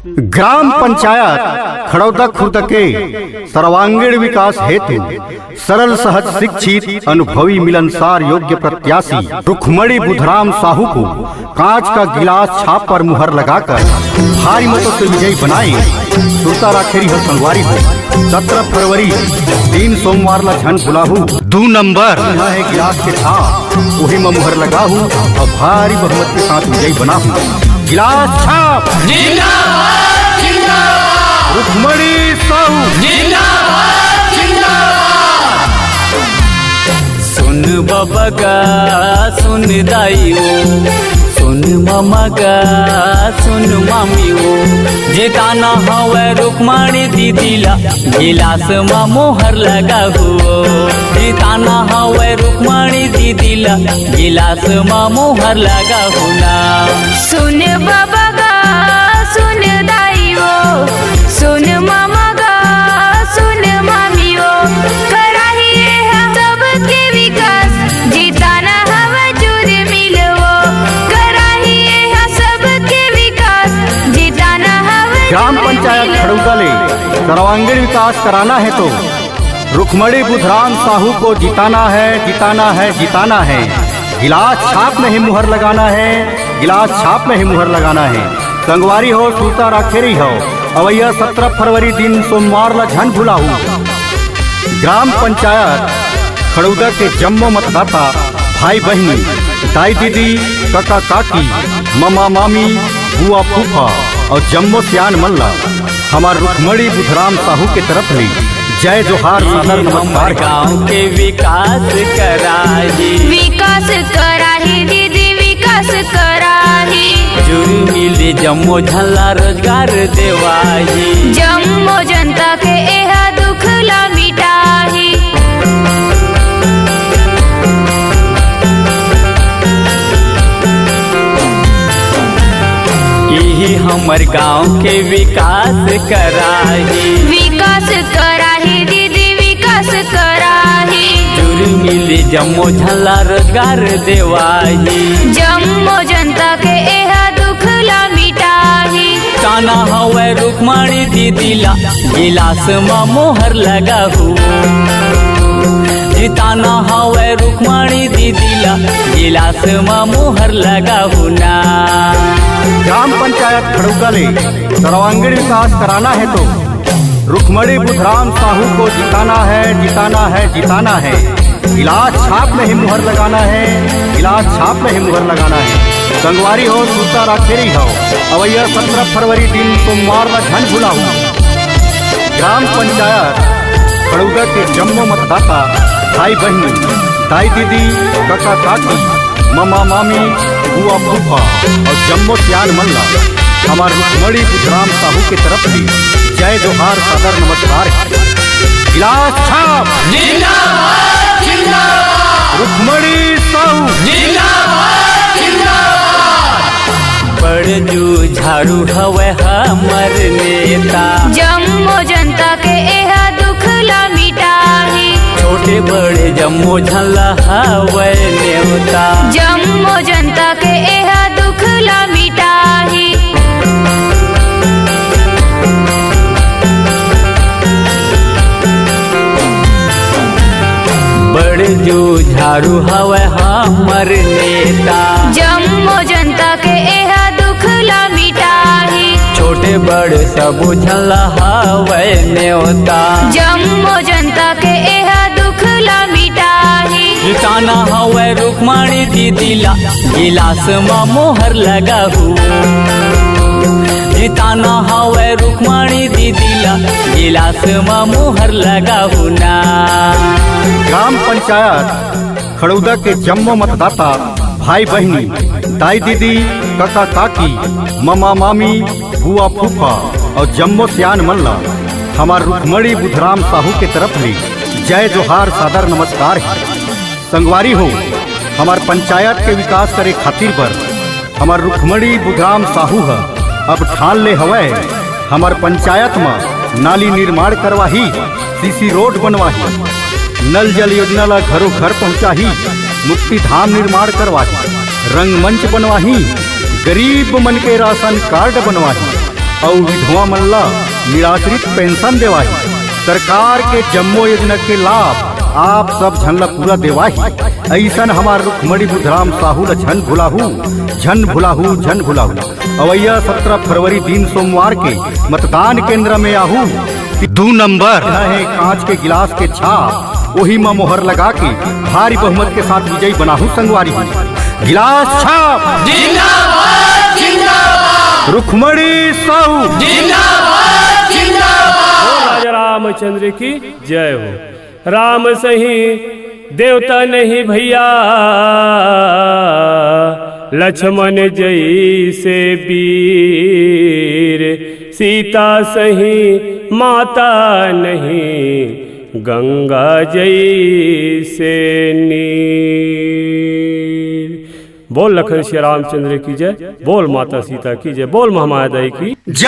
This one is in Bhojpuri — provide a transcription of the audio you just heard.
ग्राम पंचायत खड़ौदा खुर्द के सर्वांगीण विकास हेतु सरल सहज शिक्षित अनुभवी मिलनसार योग्य प्रत्याशी रुक्मणी बुधराम साहू को कांच का गिलास छाप पर मुहर लगाकर भारी मतों से विजयी बनाए। सुरता राखेरी हो संगवारी हो 17 फरवरी दिन सोमवार ला झन बुलाहू 2 नंबर है गिलास के छाप वही में मुहर लगाहू और भारी बहुमत के साथ विजयी बनाहू। गिलास छाप जिंदाबाद जिंदाबाद रुक्मणी साहू जिंदाबाद जिंदाबाद। सुन बबगा सुन दाइयो सुन ममगा सुन मामियो जेताना हवे रुक्मणी दीदीला गिलास में मोहर लगा हुओ। जेताना हवे रुक्मणी दीदीला गिलास में मोहर लगा हुना। सुन बबगा सुन दाइयो सुन ममगा सुन मामियो कराहिए हम सबके विकास जिताना हवा जुर मिलवो। कराहिए हम सबके विकास जिताना हवा ग्राम पंचायत खड़ौदा ले सर्वांगीण विकास कराना है तो रुक्मणी बुधराम साहू को जिताना है जिताना है जिताना है। गिलास छाप में ही मुहर लगाना है, गिलास छाप में ही मुहर लगाना है। संगवारी हो सुरता राखेरी हो अवैया 17 फरवरी दिन सोमवार ला झन भुलाहू। ग्राम पंचायत खड़ौदा के जम्मो मतदाता भाई बहनी दाई दीदी काका काकी मामा मामी बुआ फूफा और जम्मो सियान मल्ला हमार रुक्मणी बुधराम साहू के तरफ ली जय जोहार सादर नमस्कार। गाँव के विकास कराही दीदी विकास कराही जुरी मिली जम्मो झल्ला रोजगार देवाही। जम्मो जनता के एहा दुख ला मिटाही। यही हमर गाँव के विकास कराही दीदी विकास कराही जुरी मिली जम्मो झल्ला रोजगार देवाही। जम्मो जनता के एहा दुख ला मिटाही। ताना हवे रुक्मणी दीदीला गिलास में मोहर लगा हुओ। जिताना हवे रुक्मणी दीदीला गिलास में मोहर लगा हुना। ग्राम पंचायत खड़ौदा ले सर्वांगीण विकास कराना है तो रुक्मणी बुधराम साहू को जिताना है जिताना है जिताना है। गिलास छाप में ही मुहर लगाना है, गिलास छाप में ही मुहर लगाना है। संगवारी हो सुरता राखेरी हो अवैया 17 फरवरी दिन सोमवार ला झन भुलाहू। ग्राम पंचायत खड़ौदा के जम्मो मतदाता भाई बहनी दाई दीदी काका काकी मामा मामी बुआ फूफा और जम्मो सियान मल्ला हमार रुक्मणी बुधराम साहू के तरफ ली जय जोहार सादर नमस्कार। गिलास छाप जिंदाबाद जिंदाबाद रुक्मणी साहू जिंदाबाद जिंदाबाद। बड़ जू झाड़ू हवे हमर नेता जम्मो जनता के एहा दुख ला मिटाही। छोटे बड़े जम्मो झल्ला हवे नेता। जम्मो जनता के एहा दुख ला मिटाही। बड़ जू झाड़ू हवे हमर नेता। जम्मो जनता के एहा दुख ला मिटाही। छोटे बड़े सब झल्ला हवे नेता। जम्मो जनता के एहा दुख ला मिटाही। जिताना हवे रुक्मणी दीदीला गिलास में मोहर लगा हुओ। जिताना हवे रुक्मणी दीदीला गिलास में मोहर लगा हुना। ग्राम पंचायत खड़ौदा के जम्मो मतदाता भाई बहनी दाई दीदी काका काकी मामा मामी बुआ फूफा और जम्मो सियान मल्ला हमार रुक्मणी बुधराम साहू के तरफ ली जय जोहार सादर नमस्कार। संगवारी हो हमार पंचायत के विकास करे खातिर पर हमार रुक्मणी बुधराम साहू है अब ठान ले हवे हमार पंचायत में नाली निर्माण करवाही, सीसी रोड बनवाही, नल जल योजना ला घरों घर पहुँचाही, मुक्ति धाम निर्माण करवाही, रंगमंच बनवाही, गरीब मन के राशन कार्ड बनवाही, और विधवा मन ला निराश्रित पेंशन देवाही। सरकार के जम्मो योजना के लाभ आप सब झन ला पूरा देवाही। ऐसन हमार रुक्मणी बुधराम साहू ला झन भुलाहू, झन भुलाहू, झन भुलाहू। अवैया 17 फरवरी दिन सोमवार के मतदान केंद्र में आहू। 2 नंबर है कांच के गिलास के छाप, वही में मोहर लगा के भारी बहुमत के साथ विजयी बनाहू संगवारी। गिलास छाप जिंदाबाद जिंदाबाद, रुक्मणी साहू जिंदाबाद जिंदाबाद। राजा रामचंद्र की जय हो। राम सही देवता नहीं भैया, लक्ष्मण जैसे वीर, सीता सही माता नहीं, गंगा जैसे नीर। बोल लखन श्री रामचंद्र की जय, बोल माता सीता की जय, बोल महामाया दाई की जय।